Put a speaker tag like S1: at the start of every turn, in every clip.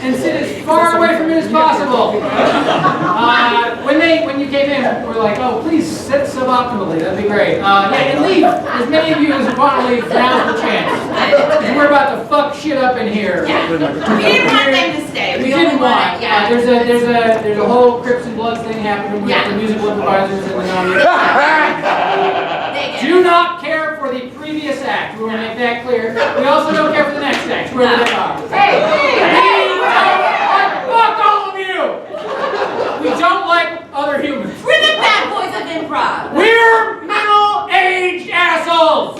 S1: and sit as far away from it as possible. When you came in, we're like, oh, please sit suboptimally. That'd be great. Yeah, and leave. As many of you as want to leave, now's the chance. We're about to fuck shit up in here.
S2: Yeah. We didn't want them to stay.
S1: We didn't want. Yeah. There's a whole Crips and Bloods thing happening with the musical improvisers and the non-musical. Do not care for the previous act. We want to make that clear. We also don't care for the next act, whoever they are.
S2: Hey!
S1: Fuck all of you! We don't like other humans.
S2: We're the bad boys of improv.
S1: We're middle-aged assholes.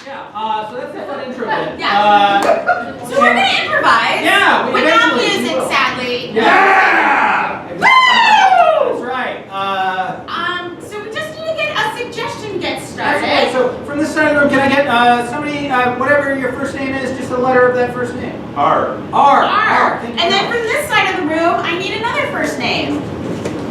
S1: Yeah. So that's the fun intro bit.
S2: Yeah. So we're gonna improvise.
S1: Yeah.
S2: Without music, sadly.
S1: Yeah.
S2: Woo!
S1: That's right.
S2: So we just need to get a suggestion to get started.
S1: Okay, so from this side of the room, can I get somebody, whatever your first name is, just a letter of that first name?
S3: R.
S2: R. And then from this side of the room, I need another first name.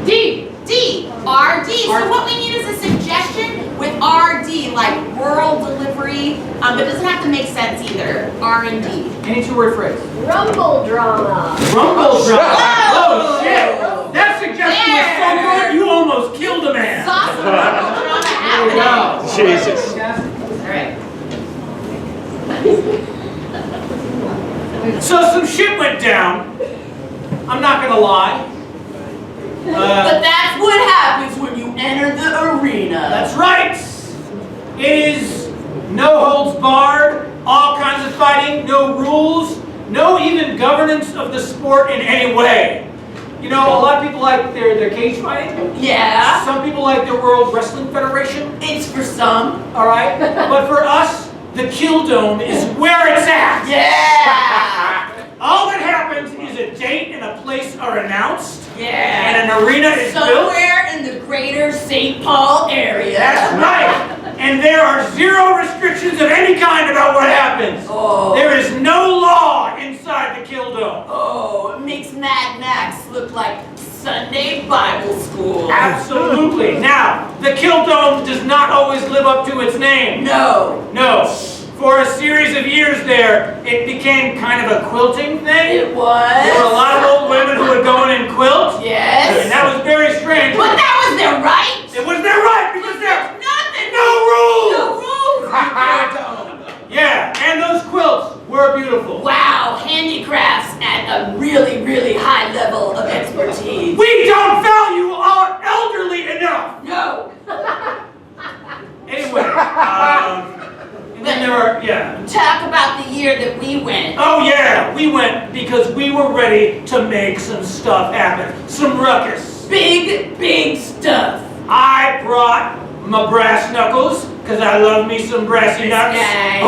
S1: D.
S2: D. R. D. So what we need is a suggestion with R. D, like rural delivery, but it doesn't have to make sense either. R and D.
S1: Any two-word phrase.
S4: Rumble drama.
S1: Rumble drama.
S2: Whoa!
S1: Oh shit! That suggestion was so good, you almost killed a man.
S2: Sauce of rumble drama
S1: There we
S2: happening.
S1: go.
S3: Jesus.
S2: All right.
S1: So some shit went down. I'm not gonna lie.
S2: But that's what happens when you enter the arena.
S1: That's right. It is no holds barred, all kinds of fighting, no rules, no even governance of the sport in any way. You know, a lot of people like their cage fighting.
S2: Yeah.
S1: Some people like their World Wrestling Federation.
S2: It's for some.
S1: All right. But for us, the Kill Dome is where it's at.
S2: Yeah.
S1: All that happens is a date and a place are announced.
S2: Yeah.
S1: And an arena is built.
S2: Somewhere in the greater St. Paul area.
S1: That's right. And there are zero restrictions of any kind about what happens.
S2: Oh.
S1: There is no law inside the Kill Dome.
S2: Oh, it makes Mad Max look like Sunday Bible school.
S1: Absolutely. Now, the Kill Dome does not always live up to its name.
S2: No.
S1: No. For a series of years there, it became kind of a quilting thing.
S2: It was.
S1: There were a lot of old women who would go in and quilt.
S2: Yes.
S1: And that was very strange.
S2: But that was their right.
S1: It was their right because there's
S2: Nothing.
S1: no rules.
S2: No rules.
S1: Yeah, and those quilts were beautiful.
S2: Wow, handicrafts at a really, really high level of expertise.
S1: We don't value our elderly enough.
S2: No.
S1: Anyway, and then there are,
S2: Talk about the year that we went.
S1: Oh yeah, we went because we were ready to make some stuff happen. Some ruckus.
S2: Big, big stuff.
S1: I brought my brass knuckles, because I love me some brassy nuts.
S2: Yeah.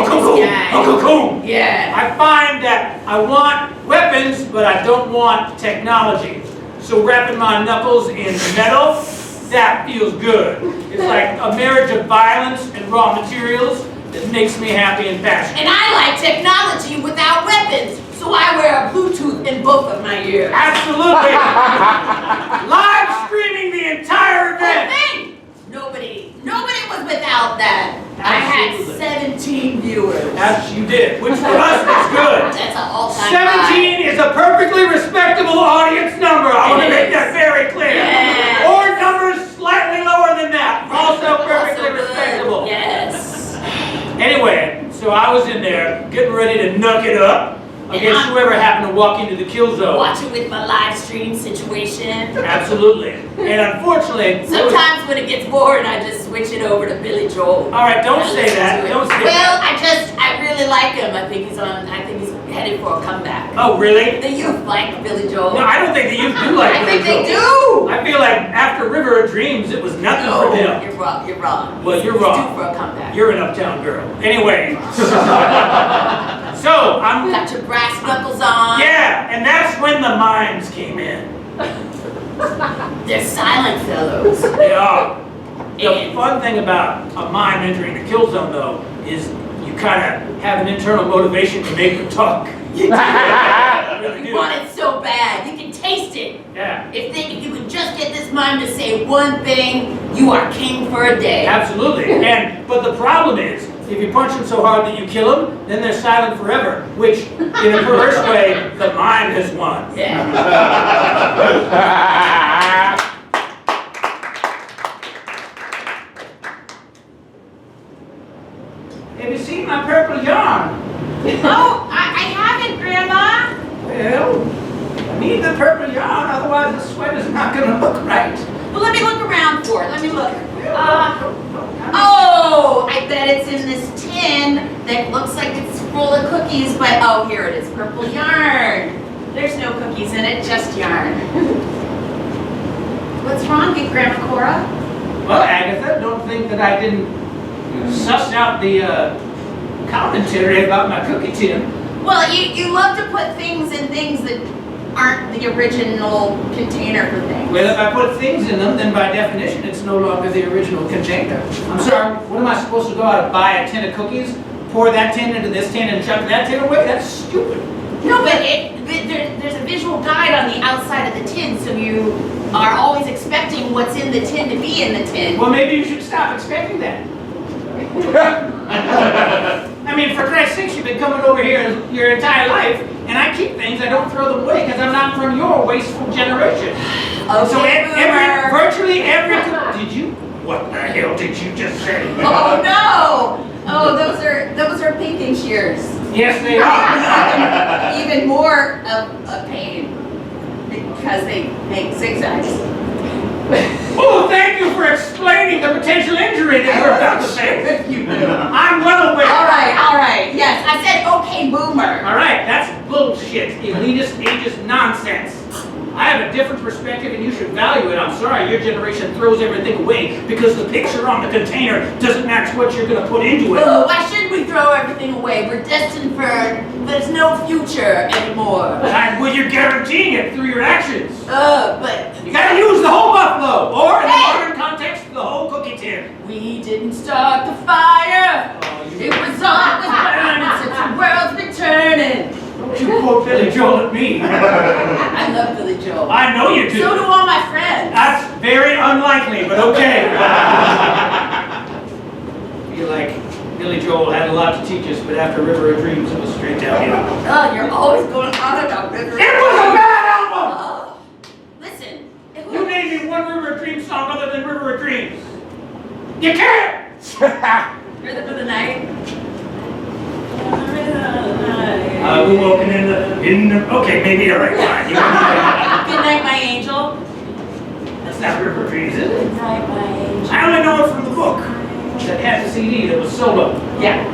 S1: I find that I want weapons, but I don't want technology. So wrapping my knuckles in metal, that feels good. It's like a marriage of violence and raw materials that makes me happy and passionate.
S2: And I like technology without weapons, so I wear a Bluetooth in both of my ears.
S1: Absolutely. Live streaming the entire event.
S2: Nobody was without that.
S1: Absolutely.
S2: I had 17 viewers.
S1: As you did, which for us is good.
S2: That's an all-time
S1: 17 is a perfectly respectable audience number. I want to make that very clear.
S2: Yeah.
S1: Or numbers slightly lower than that. Also perfectly respectable.
S2: Yes.
S1: Anyway, so I was in there getting ready to knuck it up against whoever happened to walk into the kill zone.
S2: Watching with my live stream situation.
S1: Absolutely. And unfortunately,
S2: Sometimes when it gets boring, I just switch it over to Billy Joel.
S1: all right, don't say that. Don't say that.
S2: I really like him. I think he's headed for a comeback.
S1: Oh, really?
S2: The youth like Billy Joel.
S1: No, I don't think that you do like
S2: I think
S1: Billy
S2: they
S1: Joel.
S2: do.
S1: I feel like after River of Dreams, it was nothing
S2: No,
S1: for him.
S2: you're wrong. You're wrong.
S1: Well, you're
S2: He's
S1: wrong.
S2: due for a comeback.
S1: You're an uptown girl. Anyway. So, I'm...
S2: Got your brass knuckles on.
S1: Yeah, and that's when the mimes came in.
S2: They're silent fellows.
S1: They are. The
S2: And-
S1: fun thing about a mime entering the kill zone, though, is you kind of have an internal motivation to make them talk.
S2: You
S1: You really
S2: You
S1: do.
S2: want it so bad. You can taste it.
S1: Yeah.
S2: If you could just get this mime to say one thing, you are king for a day.
S1: Absolutely. But the problem is, If you punch them so hard that you kill them, then they're silent forever, which, in a perverse way, the mind has won.
S2: Yeah.
S1: Have you seen my purple yarn?
S2: Oh, I haven't, Grandma.
S1: Well, I need the purple yarn, otherwise the sweater's not going to look right.
S2: Well, let me look around for it. Let me look. Oh, I bet it's in this tin that looks like it's full of cookies, but oh, here it is, purple yarn. There's no cookies in it, just yarn. What's wrong, Big Grandma Cora?
S1: Well, Agatha, don't think that I didn't suss out the commentary about my cookie tin.
S2: Well, you love to put things in things that aren't the original container for things.
S1: Well, if I put things in them, then by definition, it's no longer the original container. I'm sorry, what am I supposed to go out and buy a tin of cookies, pour that tin into this tin, and chuck that tin away? That's stupid.
S2: No, but there's a visual guide on the outside of the tin, so you are always expecting what's in the tin to be in the tin.
S1: Well, maybe you should stop expecting that. I mean, for Christ's sake, you've been coming over here your entire life, and I keep things, I don't throw them away because I'm not from your wasteful generation.
S2: Okay,
S1: So virtually every,
S2: Boomer.
S1: did you? What the hell did you just say?
S2: Oh no! Oh, those are painting shears.
S1: Yes, they are.
S2: Even more of a pain because they make zigzags.
S1: Oh, thank you for explaining the potential injury that you're about to face. I'm well aware.
S2: All right. Yes, I said okay, Boomer.
S1: All right, that's bullshit. Elitist, ageist nonsense. I have a different perspective and you should value it. I'm sorry, your generation throws everything away because the picture on the container doesn't match what you're going to put into it.
S2: Oh, why shouldn't we throw everything away? We're destined for, there's no future anymore.
S1: Well, you're guaranteeing it through your actions.
S2: But
S1: You gotta use the whole buffalo, or in the modern context, the whole cookie tin.
S2: we didn't start the fire.
S1: Oh,
S2: It was always burning since the world's been turning.
S1: Don't you quote Billy Joel at me.
S2: I love Billy Joel.
S1: I know you do.
S2: So do all my friends.
S1: That's very unlikely, but okay. I feel like Billy Joel had a lot to teach us, but after River of Dreams, it was straight downhill.
S2: Oh, you're always going on about River.
S1: It was a bad album!
S2: Oh, listen.
S1: You name me one River of Dreams song other than River of Dreams. You can't!
S2: Rhythm of the Night.
S1: We're walking in the, okay, maybe you're right, fine. You
S2: Good Night, My Angel.
S1: That's not River of Dreams, is it?
S2: Good Night, My Angel.
S1: I only know it from the book that had the CD that was solo.
S2: Yeah.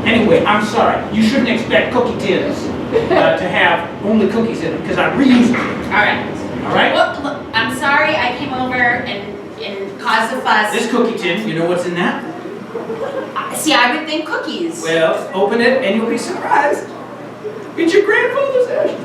S1: Anyway, I'm sorry. You shouldn't expect cookie tins to have only cookies in them because I reuse them.
S2: All right.
S1: All right?
S2: Well, look, I'm sorry I came over and caused a fuss.
S1: This cookie tin, you know what's in that?
S2: See, I would think cookies.
S1: Well, open it and you'll be surprised. It's your grandfather's ashes.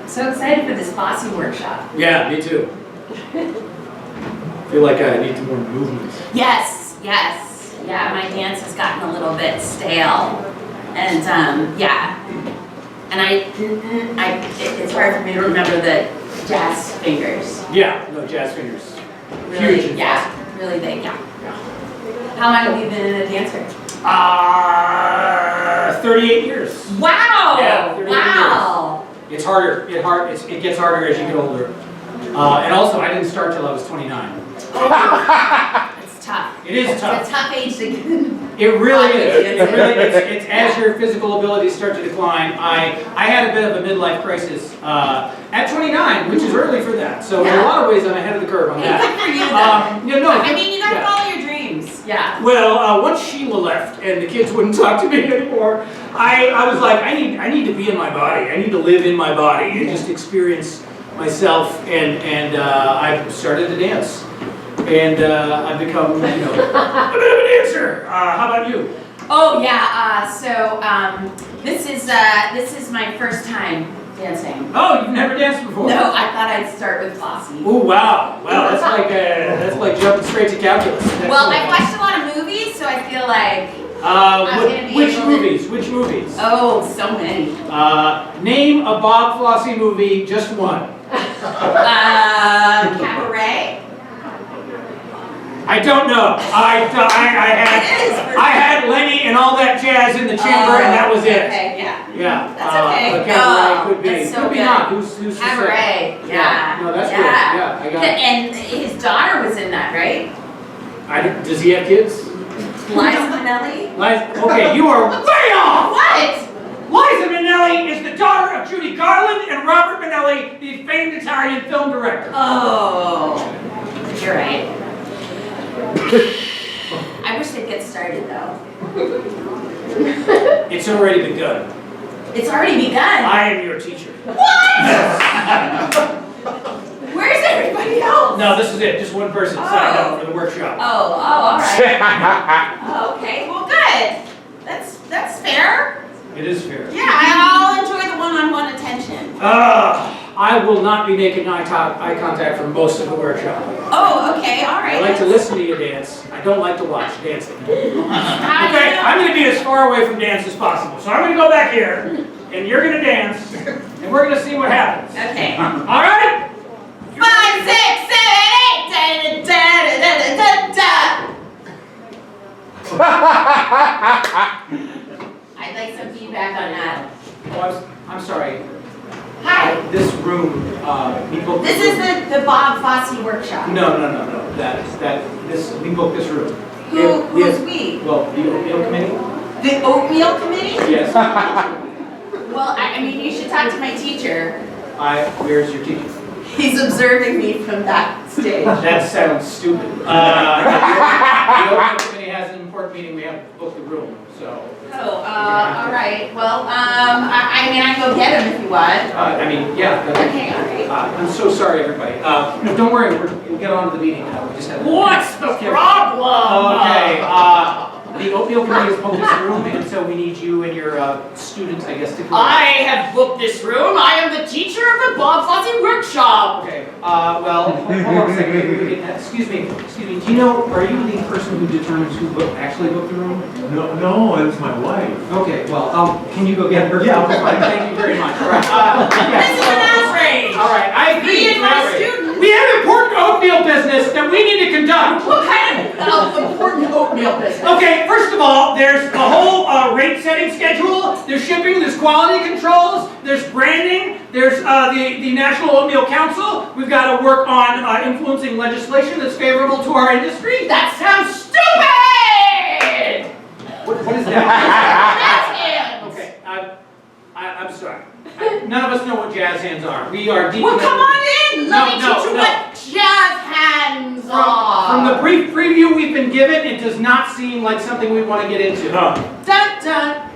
S2: So excited for this bossy workshop.
S1: Yeah, me too. Feel like I need more movement.
S2: Yes. Yeah, my dance has gotten a little bit stale. And, yeah. And it's hard for me to remember the jazz fingers.
S1: Yeah, no, jazz fingers.
S2: Really,
S1: Huge.
S2: yeah, really big, yeah. How long have you been a dancer?
S1: 38 years.
S2: Wow!
S1: Yeah, 38
S2: wow!
S1: It's harder. It gets harder as you get older. And also, I didn't start till I was 29.
S2: It's tough.
S1: It is tough.
S2: It's a tough age to
S1: It really is. It's as your physical abilities start to decline. I had a bit of a midlife crisis at 29, which is early for that. So in a lot of ways, I'm ahead of the curve on that.
S2: Good for you, though. I mean, you gotta follow your dreams. Yeah.
S1: Well, once Sheila left and the kids wouldn't talk to me anymore, I was like, I need to be in my body. I need to live in my body and just experience myself. And I started to dance. And I've become, a bit of a dancer. How about you?
S2: Oh yeah. This is my first time dancing.
S1: Oh, you've never danced before?
S2: No, I thought I'd start with bossy.
S1: Oh wow, that's like jumping straight to calculus.
S2: Well, I've watched a lot of movies, so I feel like
S1: Which movies? Which movies?
S2: Oh, so many.
S1: Name a Bob Fosse movie, just one.
S2: Cabaret?
S1: I don't know. I had Lenny and all that jazz in the chamber, and that was it.
S2: Okay, yeah.
S1: Yeah.
S2: That's okay.
S1: But Cabaret could be.
S2: That's so
S1: Could be
S2: good.
S1: not. Who's to say?
S2: Cabaret, yeah.
S1: No, that's good. Yeah, I got it.
S2: And his daughter was in that, right?
S1: Does he have kids?
S2: Liza Minnelli?
S1: Okay, you are way off!
S2: What?
S1: Liza Minnelli is the daughter of Judy Garland and Robert Minnelli, the famed Italian film director.
S2: Oh, you're right. I wish they'd get started though.
S1: It's already begun.
S2: It's already begun.
S1: I am your teacher.
S2: What? Where's everybody else?
S1: No, this is it. Just one person signed up for the workshop.
S2: Oh, all right. Okay, well, good. That's fair.
S1: It is fair.
S2: Yeah, I'll enjoy the one-on-one attention.
S1: I will not be making eye contact for most of the workshop.
S2: Oh, okay, all right.
S1: I like to listen to you dance. I don't like to watch dancing. Okay,
S2: Okay,
S1: I'm going to be as far away from dance as possible. So I'm going to go back here, and you're going to dance, and we're going to see what happens.
S2: Okay.
S1: All right?
S2: 5, 6, 7, 8, da da da da da da. I'd like some feedback on that.
S1: Oh, I'm sorry.
S2: Hi.
S1: This room, we booked.
S2: This is the Bob Fosse workshop.
S1: No. We booked this room.
S2: Who's we?
S1: Well, the oatmeal committee.
S2: The oatmeal committee?
S1: Yes.
S2: Well, I mean, you should talk to my teacher.
S1: Where's your teacher?
S2: He's observing me from backstage.
S1: That sounds stupid. The oatmeal committee has an important meeting. We have to book the room. So.
S2: Oh, all right. Well, I mean, I can go get him if you want.
S1: Yeah.
S2: Okay, all right.
S1: I'm so sorry, everybody. No, don't worry. We'll get on to the meeting now. We just have.
S3: What's the problem?
S1: Okay. The oatmeal committee has booked this room, and so we need you and your students, I guess, to come.
S3: I have booked this room. I am the teacher of the Bob Fosse workshop.
S1: Okay. Well, hold on a second. Excuse me. Do you know? Are you the person who determines who actually booked the room?
S5: No, it was my wife.
S1: Okay. Well, can you go get her?
S5: Yeah.
S1: Thank you very much. All right.
S3: This is an outrage.
S1: All right. I agree.
S3: Me and
S1: It's
S3: my
S1: an outrage.
S3: students.
S1: We have important oatmeal business that we need to conduct.
S3: What kind of important oatmeal business?
S1: Okay, first of all, there's a whole rate setting schedule, there's shipping, there's quality controls, there's branding, there's the National Oatmeal Council. We've got to work on influencing legislation that's favorable to our industry.
S3: That sounds stupid!
S1: What is that?
S3: Jazz hands!
S1: Okay, I'm sorry. None of us know what jazz hands are. We are deep.
S3: Well, come on in! Let me teach you
S1: no.
S3: what jazz hands are!
S1: From the brief preview we've been given, it does not seem like something we want to get into.
S3: Dun dun!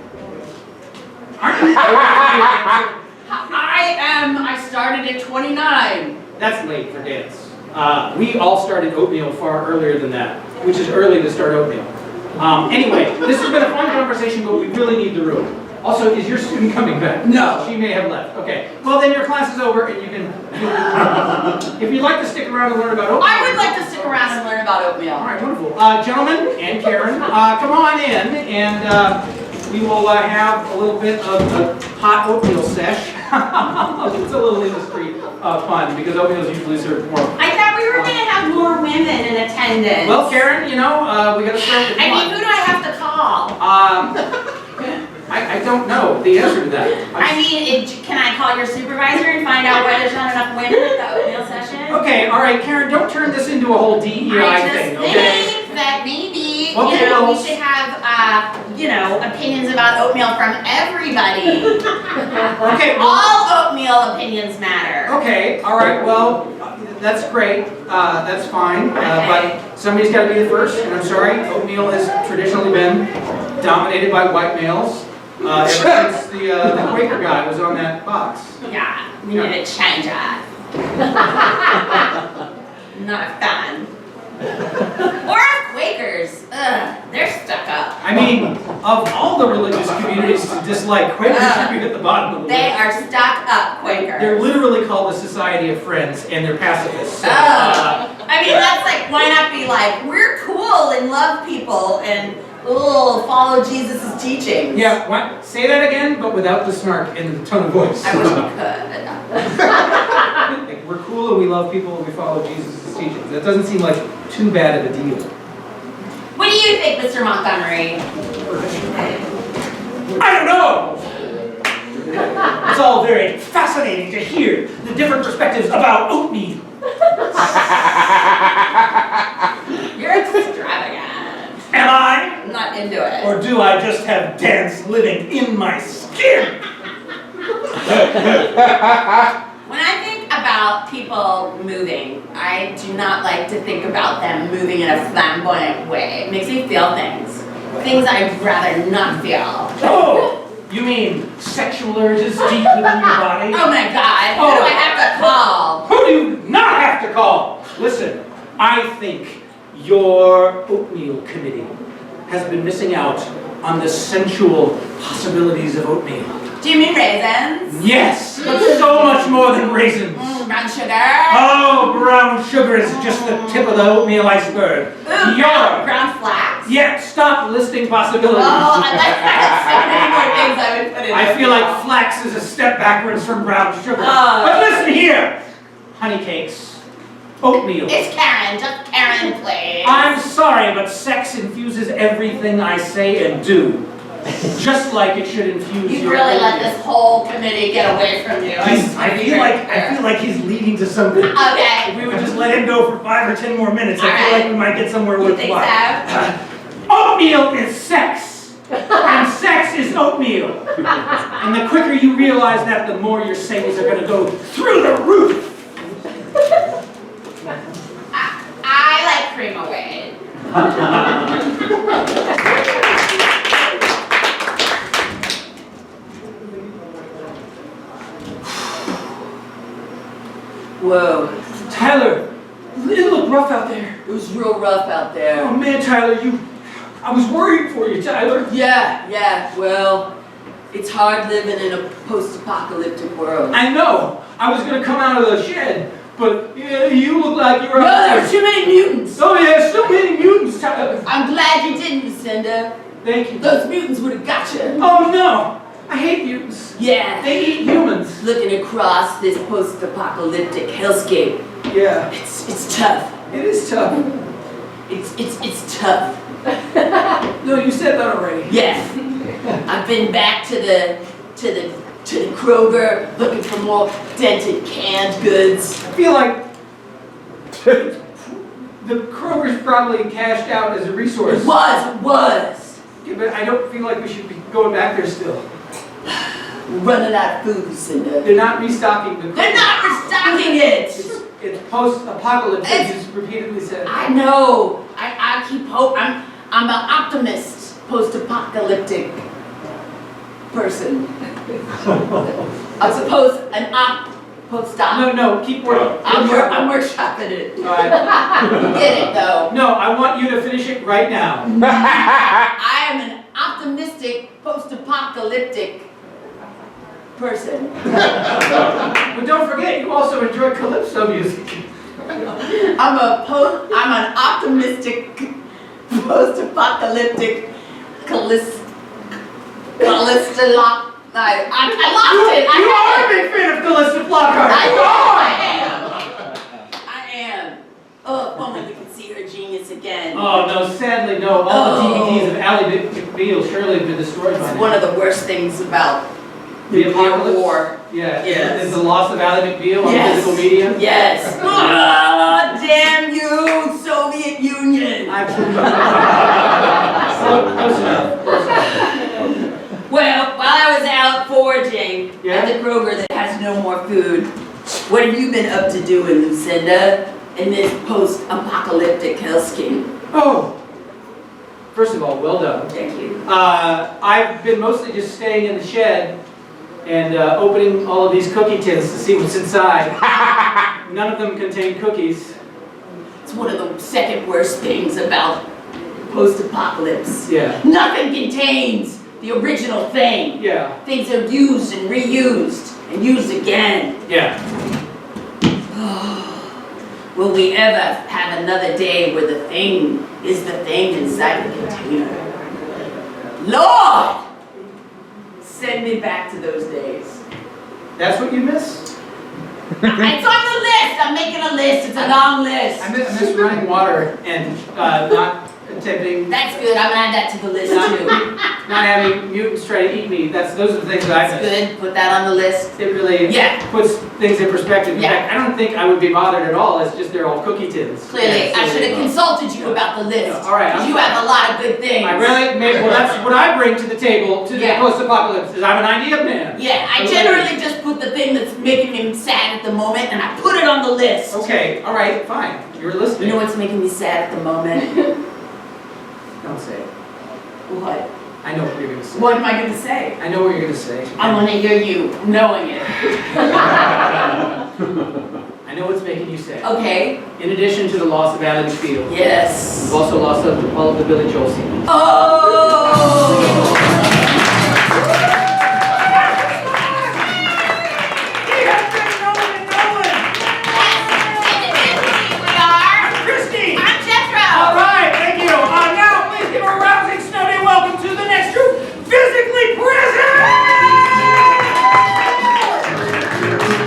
S3: I started at 29.
S1: That's late for dance. We all started oatmeal far earlier than that, which is early to start oatmeal. Anyway, this has been a fun conversation, but we really need the room. Also, is your student coming back?
S3: No.
S1: She may have left. Okay. Well, then your class is over, and you can. If you'd like to stick around and learn about oatmeal.
S3: I would like to stick around and learn about oatmeal.
S1: All right, wonderful. Gentlemen and Karen, come on in, and we will have a little bit of a hot oatmeal sesh. It's a little industry fun, because oatmeal is usually served more.
S2: I thought we were going to have more women in attendance.
S1: Well, Karen, we got to start with
S2: I mean, who do I have to call?
S1: I don't know the answer to that.
S2: Can I call your supervisor and find out why there's not enough women at the oatmeal session?
S1: Okay, all right, Karen, don't turn this into a whole DEI
S2: I just
S1: thing,
S2: think
S1: okay?
S2: that maybe,
S1: Okay, well-
S2: we should have, opinions about oatmeal from everybody.
S1: Okay, well,
S2: All oatmeal opinions matter.
S1: okay, all right, well, that's great, that's fine, but somebody's got to be the first, and I'm sorry, oatmeal has traditionally been dominated by white males ever since the Quaker guy was on that box.
S2: Yeah, we need to change that. Not a fan. Or Quakers. Ugh, they're stuck up.
S1: I mean, of all the religious communities to dislike, Quakers should be at the bottom of the list.
S2: They are stuck up Quakers.
S1: They're literally called the Society of Friends, and they're pacifists. So,
S2: I mean, that's like, why not be like, we're cool and love people and Ooh, follow Jesus' teachings.
S1: Yeah, what? Say that again, but without the snark in the tone of voice.
S2: I wish I could.
S1: Like, we're cool and we love people and we follow Jesus' teachings. That doesn't seem like too bad of a deal.
S2: What do you think, Mr. Montgomery?
S1: I don't know! It's all very fascinating to hear the different perspectives about oatmeal.
S2: You're extravagant.
S1: Am I?
S2: I'm not into it.
S1: Or do I just have dance living in my skin?
S2: When I think about people moving, I do not like to think about them moving in a flamboyant way. It makes me feel things I'd rather not feel.
S1: Oh! You mean sexual urges deep within your body?
S2: Oh my God, who do I have to call?
S1: Who do you not have to call? Listen, I think your oatmeal committee has been missing out on the sensual possibilities of oatmeal.
S2: Do you mean raisins?
S1: Yes, but so much more than raisins.
S2: Brown sugar?
S1: Oh, brown sugar is just the tip of the oatmeal iceberg.
S2: Ooh, brown flax?
S1: Yeah, stop listing possibilities.
S2: Oh, I'd like to have so many more things I would put in
S1: I
S2: it.
S1: feel like flax is a step backwards from brown sugar.
S2: Oh.
S1: But listen here! Honey cakes, oatmeal.
S2: It's Karen, just Karen, please.
S1: I'm sorry, but sex infuses everything I say and do. Just like it should infuse
S2: You
S1: your
S2: really let
S1: oatmeal.
S2: this whole committee get away from you.
S1: I feel like he's leading to something. If
S2: Okay.
S1: we would just let him go for 5 or 10 more minutes, I feel
S2: Alright.
S1: like we might get somewhere
S2: You think
S1: worthwhile.
S2: so?
S1: Oatmeal is sex, and sex is oatmeal. And the quicker you realize that, the more your sayings are going to go through the roof.
S2: I like cream away. Whoa.
S1: Tyler, it looked rough out there.
S2: It was real rough out there.
S1: Oh man, Tyler, I was worried for you, Tyler.
S2: Yeah, well, it's hard living in a post-apocalyptic world.
S1: I know. I was going to come out of the shed, but yeah, you look like you were
S2: No,
S1: out
S2: there's too many mutants.
S1: Oh yeah, so many mutants, Tyler.
S2: I'm glad you didn't, Lucinda.
S1: Thank you.
S2: Those mutants would have got you.
S1: Oh no, I hate mutants.
S2: Yeah.
S1: They eat humans.
S2: Looking across this post-apocalyptic hellscape,
S1: Yeah,
S2: it's tough.
S1: it is tough.
S2: It's tough.
S1: No, you said that already.
S2: Yeah. I've been back to the Kroger looking for more dented canned goods.
S1: I feel like the Kroger's probably cashed out as a resource.
S2: It was.
S1: Yeah, but I don't feel like we should be going back there still.
S2: We're running out of food, Lucinda.
S1: They're not restocking the Kroger.
S2: They're not restocking it.
S1: It's post-apocalypse, as
S2: It's-
S1: you repeatedly said.
S2: I know. I keep hope. I'm an optimist, post-apocalyptic person. I suppose post-op.
S1: No, keep working.
S2: I'm workshopping it.
S1: All right.
S2: You get it though.
S1: No, I want you to finish it right now.
S2: I am an optimistic, post-apocalyptic person.
S1: But don't forget, you also enjoy calypso music.
S2: I'm an optimistic, post-apocalyptic, I lost it.
S1: You are a big fan of Callista Flockhart.
S2: I am. Oh, if only we could see her genius again.
S1: Oh, no, sadly, no. All the DVDs of Ally McBeal surely have been destroyed by
S2: It's
S1: now.
S2: one of the worst things about
S1: The
S2: nuclear
S1: apocalypse?
S2: war.
S1: Yeah,
S2: Yes.
S1: is the loss of Ally McBeal on
S2: Yes.
S1: physical media?
S2: Yes. Ah, damn you, Soviet Union.
S1: Close enough.
S2: Well, while I was out foraging
S1: Yeah?
S2: at the Kroger that has no more food, what have you been up to doing, Lucinda, in this post-apocalyptic hellscape?
S1: Oh, first of all, well done.
S2: Thank you.
S1: I've been mostly just staying in the shed and opening all of these cookie tins to see what's inside. None of them contain cookies.
S2: It's one of the second worst things about post-apocalypse.
S1: Yeah.
S2: Nothing contains the original thing.
S1: Yeah.
S2: Things are used and reused and used again.
S1: Yeah.
S2: Will we ever have another day where the thing is the thing inside the container?
S3: Lord! Send me back to those days.
S1: That's what you miss?
S3: It's on the list. I'm making a list. It's a long list.
S1: I miss running water and not attempting,
S3: That's good. I'm gonna add that to the list too.
S1: not having mutants try to eat me. Those are the things that I
S3: That's
S1: miss.
S3: good. Put that on the list.
S1: It really
S3: Yeah.
S1: puts things in perspective. In
S3: Yeah.
S1: fact, I don't think I would be bothered at all. It's just they're all cookie tins.
S3: Clearly,
S1: Yeah,
S3: I
S1: so-
S3: should have consulted you about the list.
S1: Yeah, all right, I'm
S3: You
S1: sorry.
S3: have a lot of good things.
S1: I really made, well, that's what I bring to the table, to the
S3: Yeah.
S1: post-apocalypse, is I'm an idea man.
S3: Yeah, I
S1: Okay.
S3: generally just put the thing that's making me sad at the moment and I put it on the list.
S1: Okay, all right, fine. You're listening.
S3: You know what's making me sad at the moment?
S1: Don't say it.
S3: What?
S1: I know what you're gonna say.
S3: What am I gonna say?
S1: I know what you're gonna say.
S3: I wanna hear you knowing it.
S1: I know what's making you sad.
S3: Okay.
S1: In addition to the loss of Ally McBeal,
S3: Yes.
S1: you've also lost all of the Billy Joel scenes.
S3: Oh!